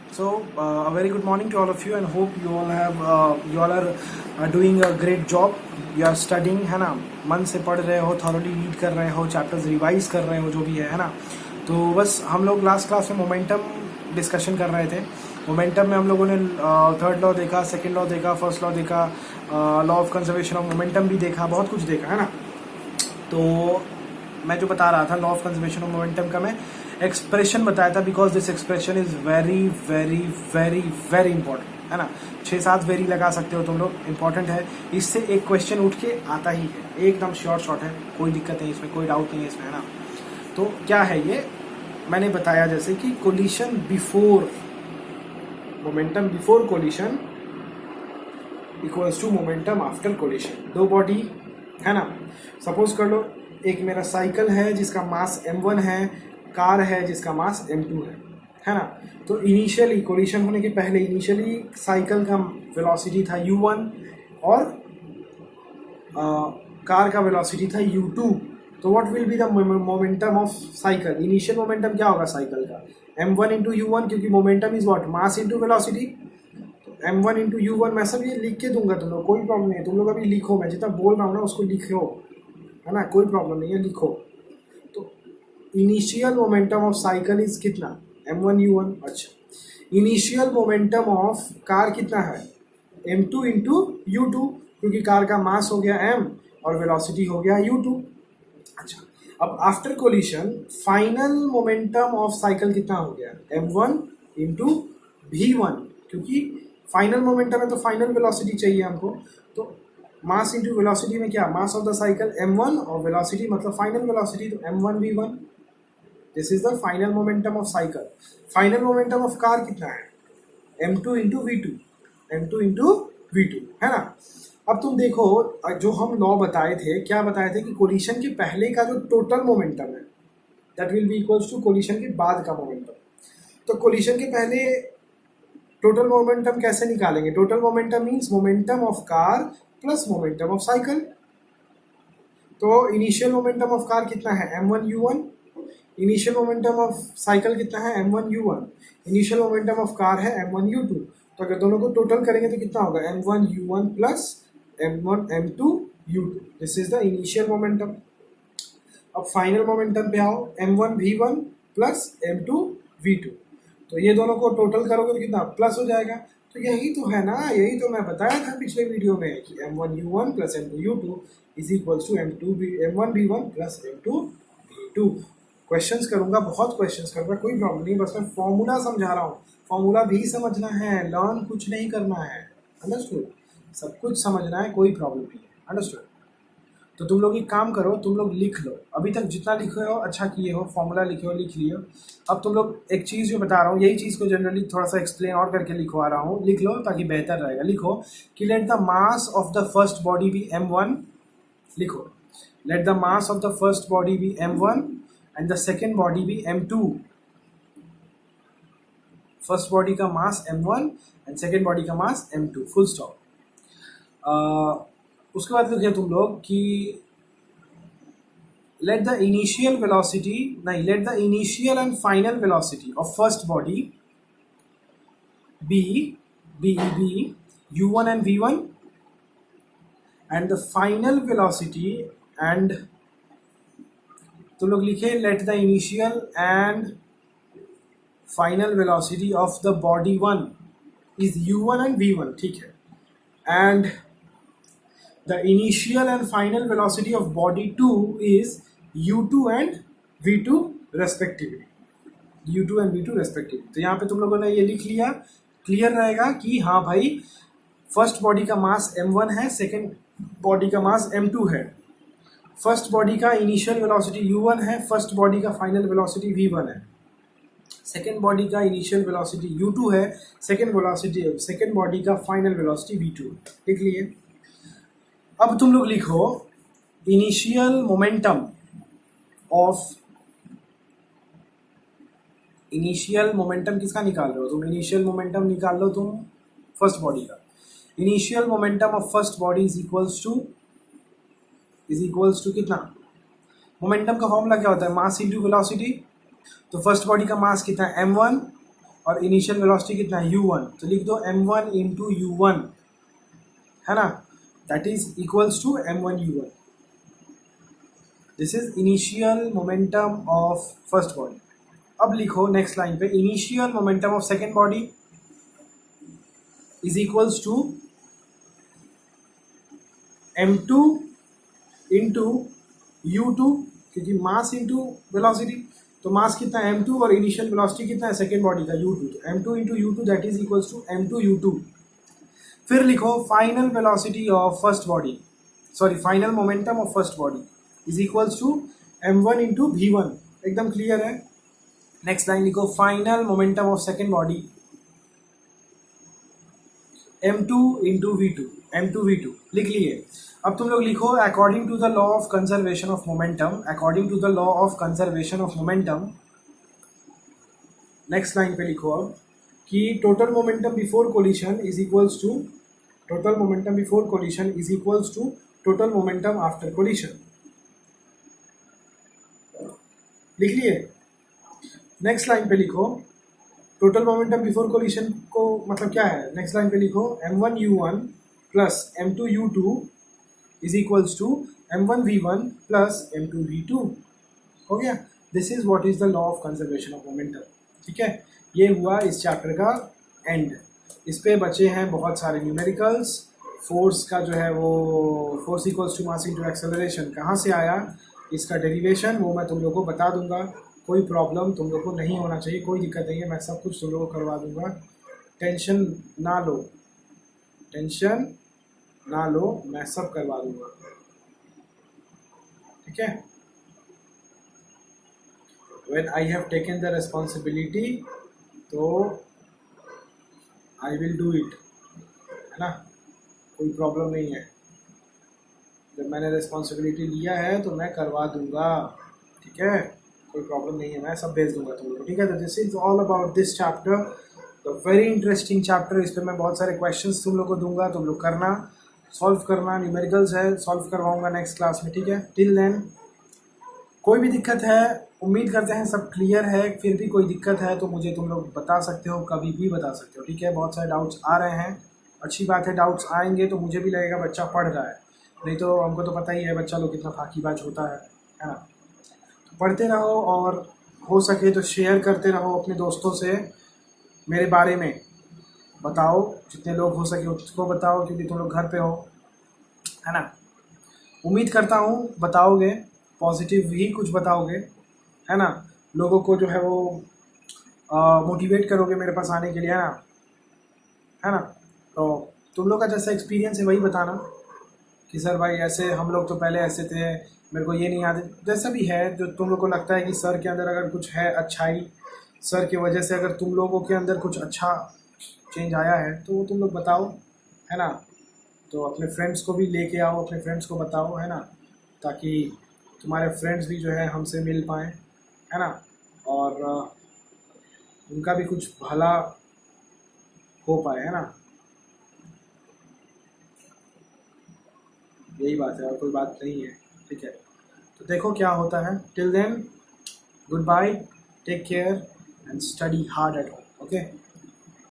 A very good morning to all of you and hope you all are doing a great job. You are studying, है ना, मन से पढ़ रहे हो, थॉरली रीड कर रहे हो, चैप्टर्स रिवाइज कर रहे हो, जो भी है ना. तो बस हम लोग लास्ट क्लास में मोमेंटम डिस्कशन कर रहे थे. मोमेंटम में हम लोगों ने थर्ड लॉ देखा, सेकंड लॉ देखा, फर्स्ट लॉ देखा, law of conservation of momentum भी देखा, बहुत कुछ देखा, है ना. तो मैं जो बता रहा था law of conservation of momentum का, मैं एक्सप्रेशन बताया था, because this expression is very very very very important, है ना. 6-7 वेरी लगा सकते हो तुम लोग, इंपॉर्टेंट है. इससे एक क्वेश्चन उठ के आता ही है, एकदम शॉर्ट है, कोई दिक्कत नहीं इसमें, कोई डाउट नहीं है इसमें, है ना. तो क्या है ये, मैंने बताया जैसे कि collision before momentum before collision equals to momentum after collision. दो बॉडी है ना, सपोज कर लो एक मेरा साइकिल है जिसका मास m1 है, कार है जिसका मास m2 है ना. तो इनिशियली कोलिशन होने के पहले इनिशियली साइकिल का वेलोसिटी था u1 और कार का वेलोसिटी था u2. तो what will be the momentum of cycle. Initial momentum क्या होगा साइकिल का, m1 इंटू u1, क्योंकि momentum is what, mass into velocity. m1 into u1 मैं सब ये लिख के दूंगा तुम लोग, कोई प्रॉब्लम नहीं है. तुम लोग अभी लिखो, मैं जितना बोल रहा हूँ ना उसको लिखो, है ना, कोई प्रॉब्लम नहीं है, लिखो. तो initial momentum of cycle is कितना, m1 u1. अच्छा, इनिशियल मोमेंटम ऑफ कार कितना है, m2 इंटू u2, क्योंकि कार का मास हो गया m और वेलोसिटी हो गया u2. अच्छा, अब after collision final momentum of cycle कितना हो गया, m1 इंटू v1, क्योंकि फाइनल मोमेंटम है तो फाइनल वेलोसिटी चाहिए हमको. तो मास इंटू वेलोसिटी में क्या, मास ऑफ द साइकिल m1 और वेलोसिटी मतलब फाइनल वेलोसिटी, तो m1 v1. This is the final momentum of cycle. Final momentum of car कितना है, m2 into v2, m2 into v2, है ना. अब तुम देखो, जो हम लॉ बताए थे, क्या बताए थे कि कोलिशन के पहले का जो टोटल मोमेंटम है that will be equals to collision के बाद का मोमेंटम. तो कोलिशन के पहले टोटल मोमेंटम कैसे निकालेंगे, total momentum means momentum of car plus momentum of cycle. तो इनिशियल मोमेंटम ऑफ कार कितना है, m1 u1. Initial momentum of cycle कितना है, m1 u1. Initial momentum of car है m1 u2. तो अगर दोनों को टोटल करेंगे तो कितना होगा, m1 u1 plus m1 m2 u2. This is the initial momentum. अब फाइनल मोमेंटम पे आओ, m1 v1 plus m2 v2. तो ये दोनों को टोटल करोगे तो कितना प्लस हो जाएगा. तो यही तो है ना, यही तो मैं बताया था पिछले वीडियो में कि m1 u1 plus m2 u2 is equals to m1 v1 plus m2 v2. Questions करूंगा, बहुत क्वेश्चंस करूंगा, कोई प्रॉब्लम नहीं, बस मैं फॉर्मूला समझा रहा हूँ. फॉर्मूला भी समझना है, लर्न कुछ नहीं करना है, अंडरस्टूड. सब कुछ समझना है, कोई प्रॉब्लम नहीं है, अंडरस्टूड. तो तुम लोग एक काम करो, तुम लोग लिख लो, अभी तक जितना लिखे हो अच्छा किए हो, फॉर्मूला लिखे हो, लिख लियो. अब तुम लोग एक चीज़ जो बता रहा हूँ, यही चीज़ को जनरली थोड़ा सा एक्सप्लेन और करके लिखवा रहा हूँ, लिख लो ताकि बेहतर रहेगा. लिखो कि let the mass of the first body be m1. लिखो, let the mass of the first body be m1 and the second body be m2. First body का mass m1 and second body का मास m2, full stop. उसके बाद लिखे तुम लोग कि let the initial velocity, नहीं, let the initial and final velocity of first body be u1 and v1, and the final velocity and तो लोग लिखे let the initial and final velocity of the body 1 is u1 and v1, ठीक है. And the initial and final velocity of body 2 is u2 and v2 respectively. u2 and v2 respectively. तो यहाँ पे तुम लोगों ने ये लिख लिया, क्लियर रहेगा कि हाँ भाई, फर्स्ट बॉडी का मास m1 है, सेकेंड बॉडी का मास m2 है. फर्स्ट बॉडी का इनिशियल वेलोसिटी u1 है, फर्स्ट बॉडी का फाइनल वेलोसिटी v1 है. सेकेंड बॉडी का इनिशियल वेलोसिटी u2 है, सेकेंड बॉडी का फाइनल वेलोसिटी v2. लिख लिए. अब तुम लोग लिखो initial momentum of, initial momentum किसका निकाल रहे हो तुम, इनिशियल मोमेंटम निकाल लो तुम फर्स्ट बॉडी का. Initial momentum of first body is equals to कितना, मोमेंटम का फॉर्मूला क्या होता है, मास इंटू वेलोसिटी. तो फर्स्ट बॉडी का मास कितना है m1 और इनिशियल वेलोसिटी कितना है u1, तो लिख दो m1 इंटू u1, है ना, that is equals to m1 u1. This is initial momentum of first body. अब लिखो नेक्स्ट लाइन पे, initial momentum of second body is equals to m2 into u2, क्योंकि मास इंटू वेलोसिटी, तो मास कितना है m2 और इनिशियल वेलोसिटी कितना है सेकेंड बॉडी का u2, तो m2 into u2 that is equals to m2 u2. फिर लिखो final velocity of first body, sorry final momentum of first body is equals to m1 into v1. एकदम clear है. Next line लिखो, final momentum of second body m2 into v2, m2 v2 लिख लिए. अब तुम लोग लिखो according to the law of conservation of momentum, according to the law of conservation of momentum. Next line पे लिखो अब कि total momentum before collision is equals to, total momentum before collision is equals to total momentum after collision. लिख लिए. Next line पे लिखो total momentum before collision को मतलब क्या है. नेक्स्ट लाइन पे लिखो m1 u1 plus m2 u2 is equals to m1 v1 plus m2 v2. हो गया. This is what is the law of conservation of momentum. ठीक है, ये हुआ इस चैप्टर का एंड. इस पे बचे हैं बहुत सारे न्यूमेरिकल्स. फोर्स का जो है वो force equals to mass into acceleration कहाँ से आया, इसका डेरिवेशन वो मैं तुम लोगों को बता दूंगा. कोई प्रॉब्लम तुम लोग को नहीं होना चाहिए, कोई दिक्कत नहीं है, मैं सब कुछ तुम लोगों को करवा दूंगा. टेंशन ना लो, टेंशन ना लो, मैं सब करवा दूंगा. ठीक है. When I have taken the responsibility, तो I will do it, है ना, कोई प्रॉब्लम नहीं है. जब मैंने रिस्पॉन्सिबिलिटी लिया है तो मैं करवा दूंगा. ठीक है, कोई प्रॉब्लम नहीं है, मैं सब भेज दूंगा तुम लोग. ठीक है. तो this is all about this chapter, तो वेरी इंटरेस्टिंग चैप्टर. इस पर मैं बहुत सारे क्वेश्चंस तुम लोग को दूंगा, तुम लोग करना, सॉल्व करना. न्यूमेरिकल्स है, सॉल्व करवाऊंगा नेक्स्ट क्लास में. ठीक है. टिल देन कोई भी दिक्कत है, उम्मीद करते हैं सब क्लियर है. फिर भी कोई दिक्कत है तो मुझे तुम लोग बता सकते हो, कभी भी बता सकते हो. ठीक है. बहुत सारे डाउट्स आ रहे हैं, अच्छी बात है. डाउट्स आएंगे तो मुझे भी लगेगा बच्चा पढ़ रहा है, नहीं तो हमको तो पता ही है बच्चा लोग कितना फाकीबाज होता है ना. तो पढ़ते रहो और हो सके तो शेयर करते रहो अपने दोस्तों से. मेरे बारे में बताओ, जितने लोग हो सके उसको बताओ, क्योंकि तुम लोग घर पे हो, है ना. उम्मीद करता हूँ बताओगे, पॉजिटिव ही कुछ बताओगे, है ना. लोगों को जो है वो मोटिवेट करोगे मेरे पास आने के लिए, है ना, है ना. तो तुम लोग का जैसा एक्सपीरियंस है वही बताना कि सर भाई ऐसे हम लोग तो पहले ऐसे थे, मेरे को ये नहीं याद है. जैसा भी है, जो तुम लोग को लगता है कि सर के अंदर अगर कुछ है अच्छाई, सर की वजह से अगर तुम लोगों के अंदर कुछ अच्छा चेंज आया है तो वो तुम लोग बताओ, है ना. तो अपने फ्रेंड्स को भी लेके आओ, अपने फ्रेंड्स को बताओ, है ना, ताकि तुम्हारे फ्रेंड्स भी जो है हमसे मिल पाएँ, है ना, और उनका भी कुछ भला हो पाए, है ना. यही बात है और कोई बात नहीं है. ठीक है. तो देखो क्या होता है. Till then goodbye, take care and study hard at home. Okay.